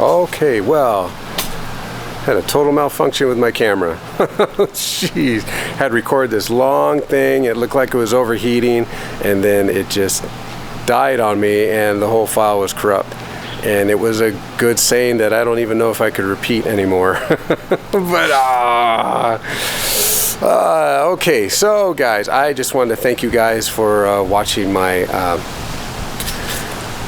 Okay, well, had a total malfunction with my camera. Jeez, had recorded this long thing. It looked like it was overheating, and then it just died on me, and the whole file was corrupt. And it was a good saying that I don't even know if I could repeat anymore. But okay, so guys, I just wanted to thank you guys for watching my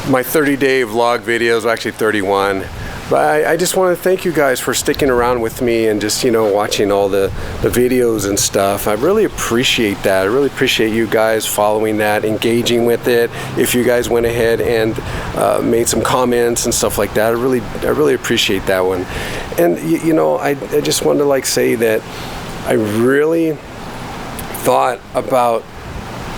my 30-day vlog videos, actually 31. But I just want to thank you guys for sticking around with me and just, you know, watching all the videos and stuff. I really appreciate that. I really appreciate you guys following that, engaging with it. If you guys went ahead and made some comments and stuff like that, I really appreciate that one. And you know, I just wanted to like say that I really thought about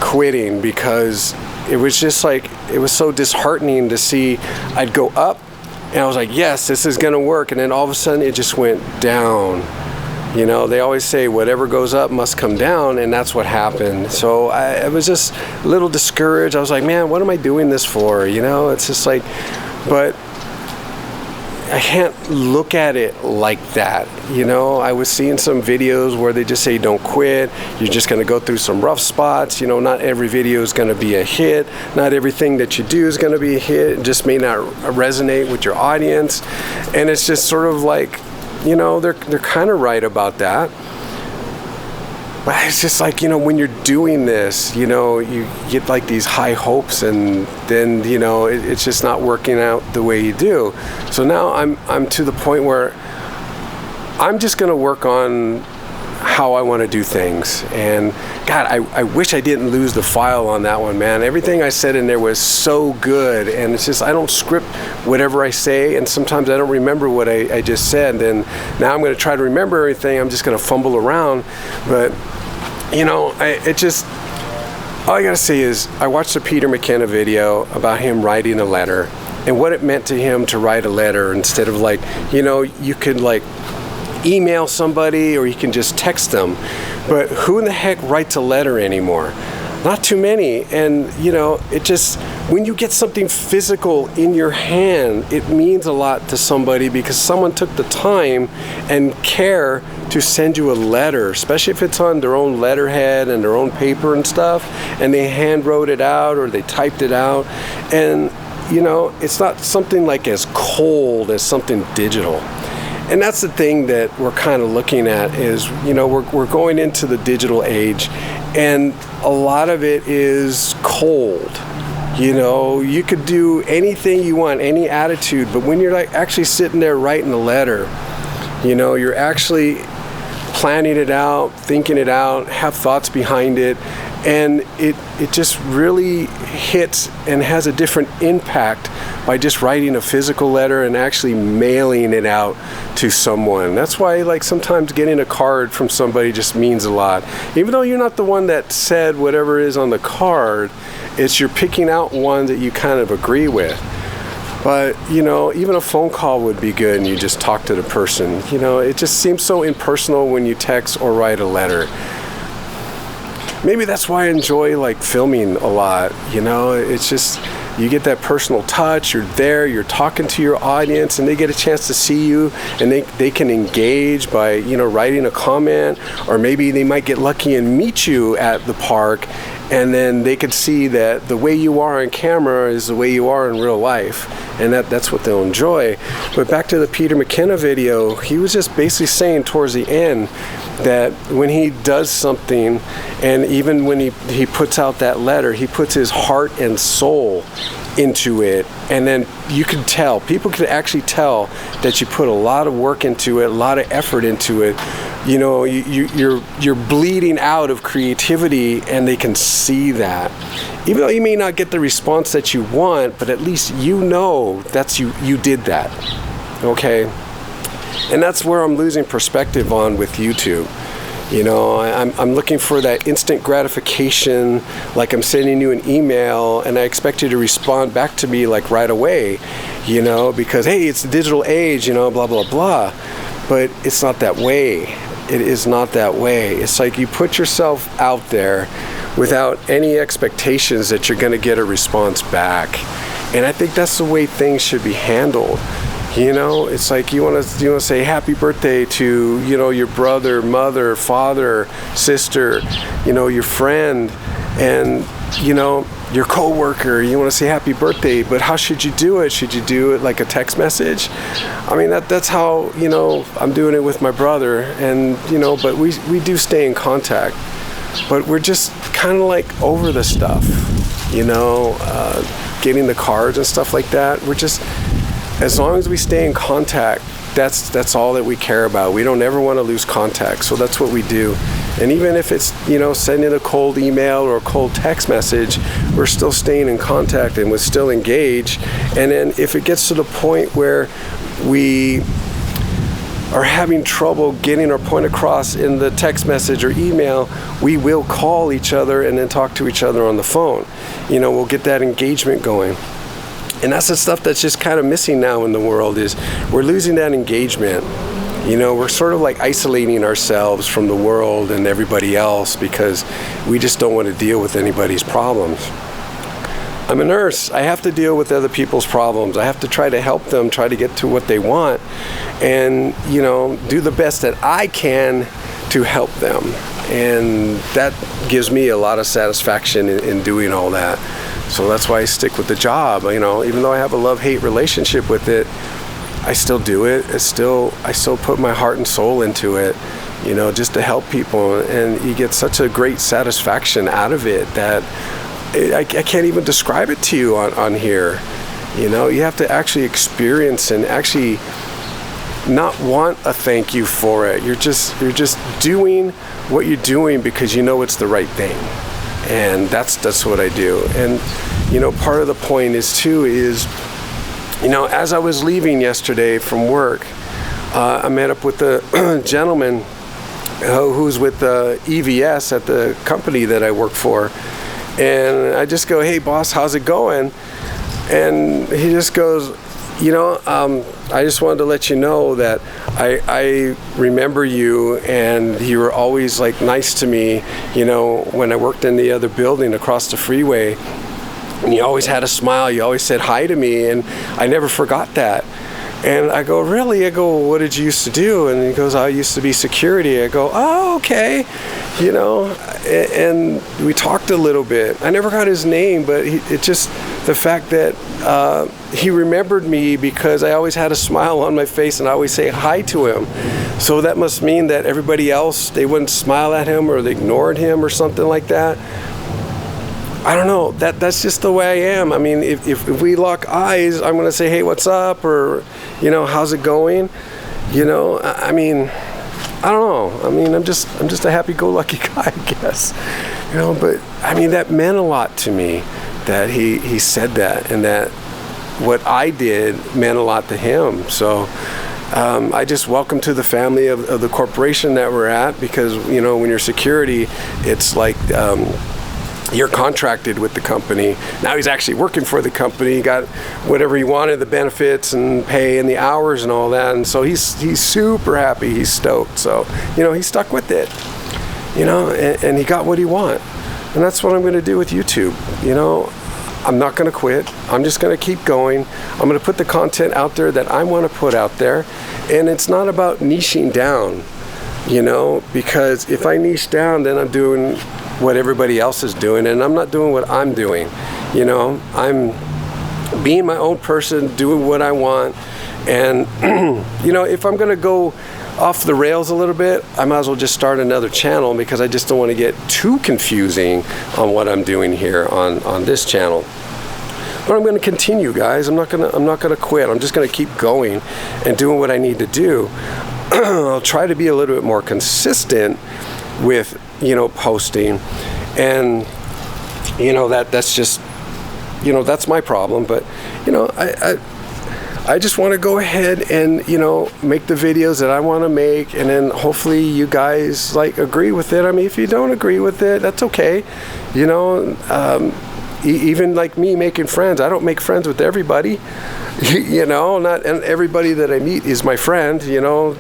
quitting, because it was just like, it was so disheartening to see I'd go up and I was like, yes, this is gonna work, and then all of a sudden it just went down. You know, they always say whatever goes up must come down, and that's what happened. So I was just a little discouraged. I was like, man, what am I doing this for? You know, it's just like, but I can't look at it like that. You know, I was seeing some videos where they just say don't quit, you're just going to go through some rough spots. You know, not every video is going to be a hit, not everything that you do is going to be a hit. It just may not resonate with your audience. And it's just sort of like, you know, they're kind of right about that. But it's just like, you know, when you're doing this, you know, you get like these high hopes, and then, you know, it's just not working out the way you do. So now I'm to the point where I'm just going to work on how I want to do things. And God, I wish I didn't lose the file on that one, man. Everything I said in there was so good, and it's just, I don't script whatever I say, and sometimes I don't remember what I just said. And now I'm going to try to remember everything. I'm just going to fumble around. But you know, all I gotta say is, I watched a Peter McKenna video about him writing a letter and what it meant to him to write a letter, instead of like, you know, you could like email somebody or you can just text them, but who in the heck writes a letter anymore? Not too many. And you know, it just, when you get something physical in your hand, it means a lot to somebody, because someone took the time and care to send you a letter, especially if it's on their own letterhead and their own paper and stuff, and they hand wrote it out or they typed it out. And you know, it's not something like as cold as something digital. And that's the thing that we're kind of looking at, is, you know, we're going into the digital age, and a lot of it is cold. You know, you could do anything you want, any attitude, but when you're like actually sitting there writing a letter, you know, you're actually planning it out, thinking it out, have thoughts behind it, and it just really hits and has a different impact by just writing a physical letter and actually mailing it out to someone. That's why, like, sometimes getting a card from somebody just means a lot. Even though you're not the one that said whatever is on the card, it's you're picking out one that you kind of agree with. But, you know, even a phone call would be good, and you just talk to the person. You know, it just seems so impersonal when you text or write a letter. Maybe that's why I enjoy like filming a lot. You know, it's just, you get that personal touch, you're there, you're talking to your audience, and they get a chance to see you, and they can engage by, you know, writing a comment, or maybe they might get lucky and meet you at the park, and then they could see that the way you are on camera is the way you are in real life, and that's what they'll enjoy. But back to the Peter McKenna video, he was just basically saying towards the end that when he does something, and even when he puts out that letter, he puts his heart and soul into it, and then you can tell, people can actually tell that you put a lot of work into it, a lot of effort into it. You know, you're bleeding out of creativity, and they can see that. Even though you may not get the response that you want, but at least you know that's you did that. Okay? And that's where I'm losing perspective on with YouTube. You know, I'm looking for that instant gratification, like I'm sending you an email and I expect you to respond back to me like right away, you know, because hey, it's the digital age, you know, blah, blah, blah. But it's not that way. It is not that way. It's like you put yourself out there without any expectations that you're going to get a response back. And I think that's the way things should be handled. You know, it's like you want to say happy birthday to, you know, your brother, mother, father, sister, you know, your friend, and, you know, your coworker. You want to say happy birthday, but how should you do it? Should you do it like a text message? I mean, that's how, you know, I'm doing it with my brother, and, you know, but we do stay in contact, but we're just kind of like over the stuff, you know, getting the cards and stuff like that. We're just, as long as we stay in contact, that's all that we care about. We don't ever want to lose contact, so that's what we do. And even if it's, you know, sending a cold email or a cold text message, we're still staying in contact and we're still engaged. And then if it gets to the point where we are having trouble getting our point across in the text message or email, we will call each other and then talk to each other on the phone. You know, we'll get that engagement going. And that's the stuff that's just kind of missing now in the world, is we're losing that engagement. You know, we're sort of like isolating ourselves from the world and everybody else because we just don't want to deal with anybody's problems. I'm a nurse. I have to deal with other people's problems. I have to try to help them, try to get to what they want, and, you know, do the best that I can to help them. And that gives me a lot of satisfaction in doing all that. So that's why I stick with the job. You know, even though I have a love-hate relationship with it, I still do it. I still put my heart and soul into it, you know, just to help people. And you get such a great satisfaction out of it that I can't even describe it to you on here. You know, you have to actually experience and actually not want a thank you for it. You're just doing what you're doing because you know it's the right thing. And that's what I do. And, you know, part of the point is, you know, as I was leaving yesterday from work, I met up with a gentleman who's with EVS at the company that I work for. And I just go, hey, boss, how's it going? And he just goes, you know, I just wanted to let you know that I remember you, and you were always like nice to me, you know, when I worked in the other building across the freeway. And you always had a smile, you always said hi to me, and I never forgot that. And I go, really? I go, well, what did you used to do? And he goes, I used to be security. I go, oh, okay. You know, and we talked a little bit. I never got his name, but it just, the fact that he remembered me because I always had a smile on my face and I always say hi to him. So that must mean that everybody else, they wouldn't smile at him or they ignored him or something like that. I don't know, that's just the way I am. I mean, if we lock eyes, I'm gonna say, hey, what's up? Or, you know, how's it going? You know, I mean, I don't know. I mean, I'm just a happy-go-lucky guy, I guess. You know, but I mean, that meant a lot to me that he said that, and that what I did meant a lot to him. So I just welcome to the family of the corporation that we're at, because, you know, when you're security, it's like, you're contracted with the company. Now he's actually working for the company. He got whatever he wanted, the benefits and pay and the hours and all that. And so he's super happy. He's stoked. So, you know, he stuck with it, you know, and he got what he wanted. And that's what I'm going to do with YouTube. You know, I'm not going to quit. I'm just going to keep going. I'm going to put the content out there that I want to put out there. And it's not about niching down, you know, because if I niche down, then I'm doing what everybody else is doing, and I'm not doing what I'm doing. You know, I'm being my own person, doing what I want. And you know, if I'm gonna go off the rails a little bit, I might as well just start another channel, because I just don't want to get too confusing on what I'm doing here on this channel. But I'm going to continue, guys. I'm not gonna quit. I'm just gonna keep going and doing what I need to do. I'll try to be a little bit more consistent with, you know, posting, and you know, that's just, you know, that's my problem. But you know, I just want to go ahead and, you know, make the videos that I want to make, and then hopefully you guys like agree with it. I mean, if you don't agree with it, that's okay. You know, even like me making friends, I don't make friends with everybody. You know, not and everybody that I meet is my friend, you know.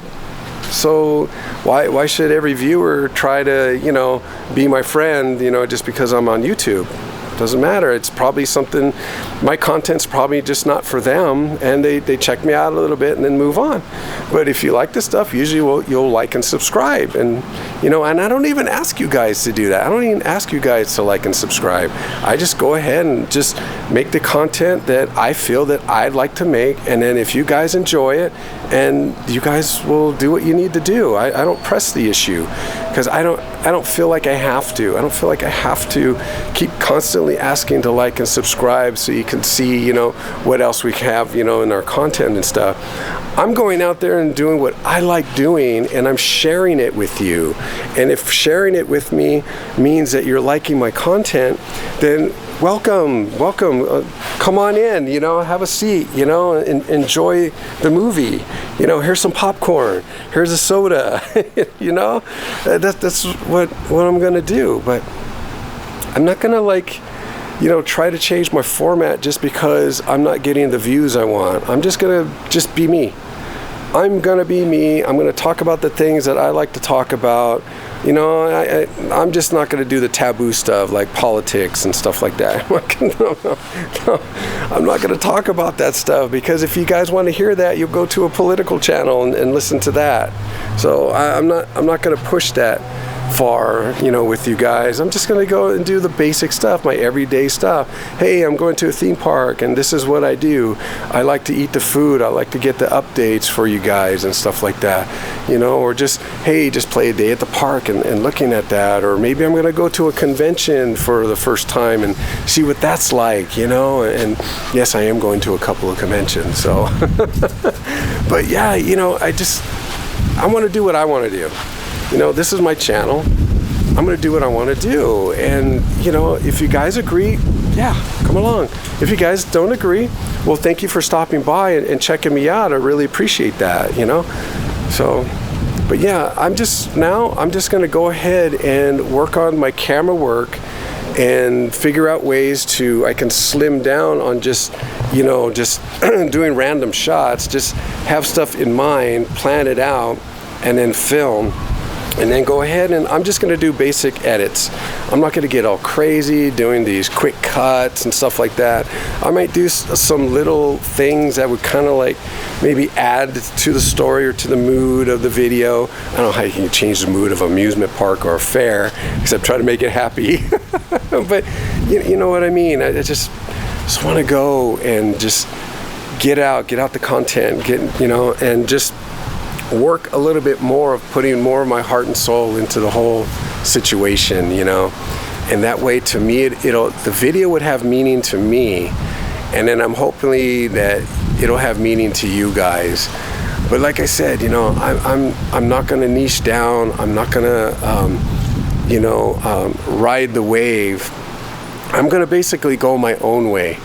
So why should every viewer try to, you know, be my friend, you know, just because I'm on YouTube? Doesn't matter. It's probably something, my content's probably just not for them, and they check me out a little bit and then move on. But if you like the stuff, usually you'll like and subscribe. And and I don't even ask you guys to do that. I don't even ask you guys to like and subscribe. I just go ahead and just make the content that I feel that I'd like to make, and then if you guys enjoy it, and you guys will do what you need to do. I don't press the issue, because I don't feel like I have to. I don't feel like I have to keep constantly asking to like and subscribe so you can see, what else we have, in our content and stuff. I'm going out there and doing what I like doing, and I'm sharing it with you. And if sharing it with me means that you're liking my content, then welcome. Come on in, have a seat, and enjoy the movie. Here's some popcorn, here's a soda, that's what I'm gonna do. But I'm not gonna try to change my format just because I'm not getting the views I want. I'm just gonna be me. I'm gonna be me. I'm gonna talk about the things that I like to talk about. I'm just not going to do the taboo stuff like politics and stuff like that. I'm not going to talk about that stuff, because if you guys want to hear that, you'll go to a political channel and listen to that. So I'm not going to push that far, with you guys. I'm just going to go and do the basic stuff, my everyday stuff. Hey, I'm going to a theme park and this is what I do. I like to eat the food. I like to get the updates for you guys and stuff like that, or just play a day at the park and looking at that. Or maybe I'm going to go to a convention for the first time and see what that's like, and yes, I am going to a couple of conventions. So, but yeah, I want to do what I want to do. This is my channel. I'm going to do what I want to do. And, if you guys agree, yeah, come along. If you guys don't agree, well, thank you for stopping by and checking me out. I really appreciate that, So, but yeah, I'm just going to go ahead and work on my camera work and figure out ways I can slim down on just doing random shots, just have stuff in mind, plan it out, and then film. And then go ahead and I'm just going to do basic edits. I'm not going to get all crazy doing these quick cuts and stuff like that. I might do some little things that would kind of maybe add to the story or to the mood of the video. I don't know how you can change the mood of an amusement park or a fair, except try to make it happy. But you know what I mean. I just want to go and just get out the content, and just work a little bit more of putting more of my heart and soul into the whole situation, and that way, to me, the video would have meaning to me, and then I'm hopefully that it'll have meaning to you guys. But like I said, I'm not gonna niche down. I'm not gonna ride the wave. I'm gonna basically go my own way,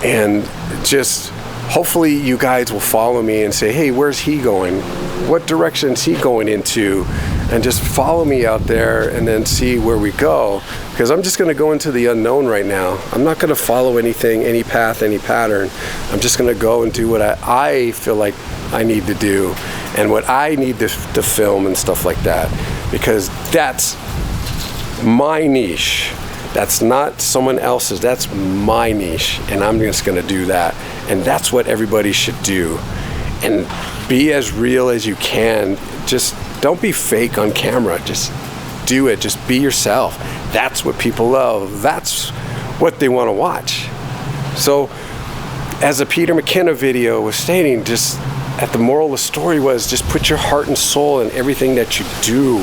and just hopefully you guys will follow me and say, hey, where's he going? What direction is he going into? And just follow me out there and then see where we go. Because I'm just going to go into the unknown right now. I'm not going to follow anything, any path, any pattern. I'm just going to go and do what I feel like I need to do and what I need to film and stuff like that. Because that's my niche. That's not someone else's. That's my niche. And I'm just going to do that. And that's what everybody should do. And be as real as you can. Just don't be fake on camera. Just do it. Just be yourself. That's what people love. That's what they want to watch. So, as the Peter McKenna video was stating, just at the moral of the story was just put your heart and soul in everything that you do.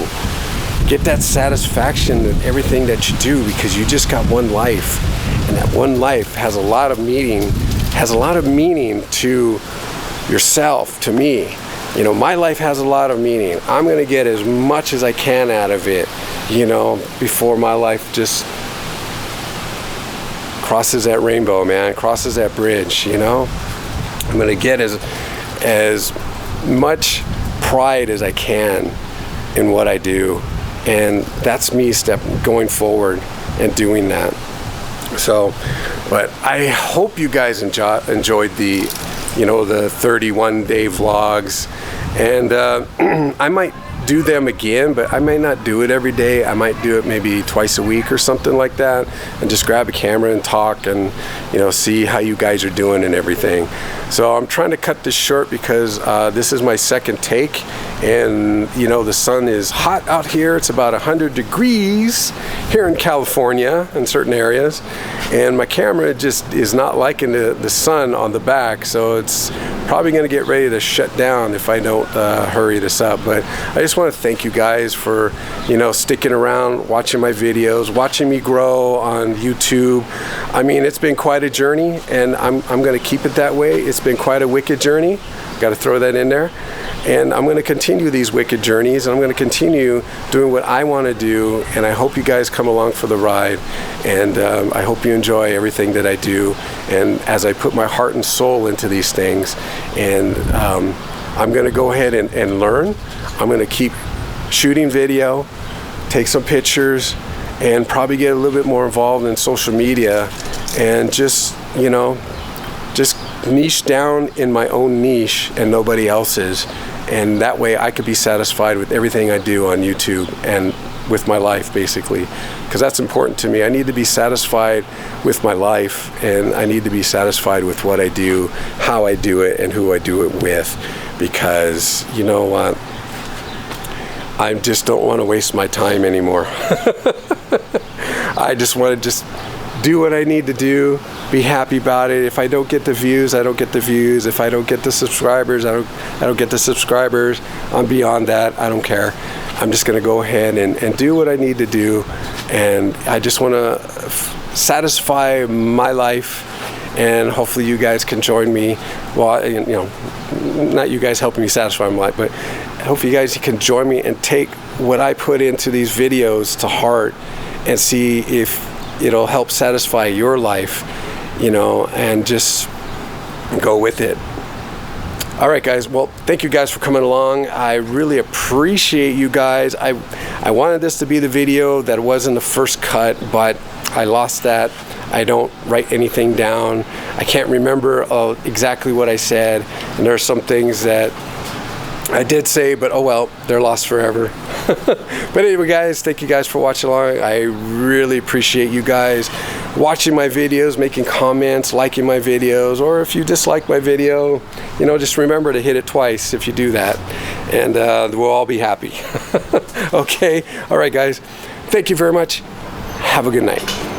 Get that satisfaction in everything that you do, because you just got one life, and that one life has a lot of meaning. Has a lot of meaning to yourself, to me. My life has a lot of meaning. I'm going to get as much as I can out of it, before my life just crosses that rainbow, man, crosses that bridge, I'm going to get as much pride as I can in what I do. And that's me going forward and doing that. So, but I hope you guys enjoyed the 31-day vlogs, and I might do them again, but I might not do it every day. I might do it maybe twice a week or something like that, and just grab a camera and talk and, you know, see how you guys are doing and everything. So I'm trying to cut this short because this is my second take, and you know, the sun is hot out here. It's about 100 degrees here in California in certain areas, and my camera just is not liking the sun on the back, so it's probably going to get ready to shut down if I don't hurry this up. But I just want to thank you guys for, you know, sticking around, watching my videos, watching me grow on YouTube. I mean, it's been quite a journey, and I'm going to keep it that way. It's been quite a wicked journey. Got to throw that in there. And I'm going to continue these wicked journeys, and I'm going to continue doing what I want to do, and I hope you guys come along for the ride, and I hope you enjoy everything that I do, and as I put my heart and soul into these things. And I'm going to go ahead and learn. I'm going to keep shooting video, take some pictures, and probably get a little bit more involved in social media, and just, you know, just niche down in my own niche and nobody else's, and that way I could be satisfied with everything I do on YouTube and with my life, basically, because that's important to me. I need to be satisfied with my life, and I need to be satisfied with what I do, how I do it, and who I do it with, because you know what, I just don't want to waste my time anymore. I just want to just do what I need to do, be happy about it. If I don't get the views, I don't get the views. If I don't get the subscribers, I don't get the subscribers. I'm beyond that. I don't care. I'm just going to go ahead and do what I need to do, and I just want to satisfy my life, and hopefully you guys can join me. Well, you know, not you guys helping me satisfy my life, but hopefully you guys can join me and take what I put into these videos to heart and see if it'll help satisfy your life, you know, and just go with it. All right, guys. Well, thank you guys for coming along. I really appreciate you guys. I wanted this to be the video that wasn't the first cut, but I lost that. I don't write anything down. I can't remember exactly what I said, and there are some things that I did say, but oh well, they're lost forever. But anyway, guys, thank you guys for watching along. I really appreciate you guys watching my videos, making comments, liking my videos, or if you dislike my video, you know, just remember to hit it twice if you do that, and we'll all be happy. Okay, all right, guys, thank you very much. Have a good night.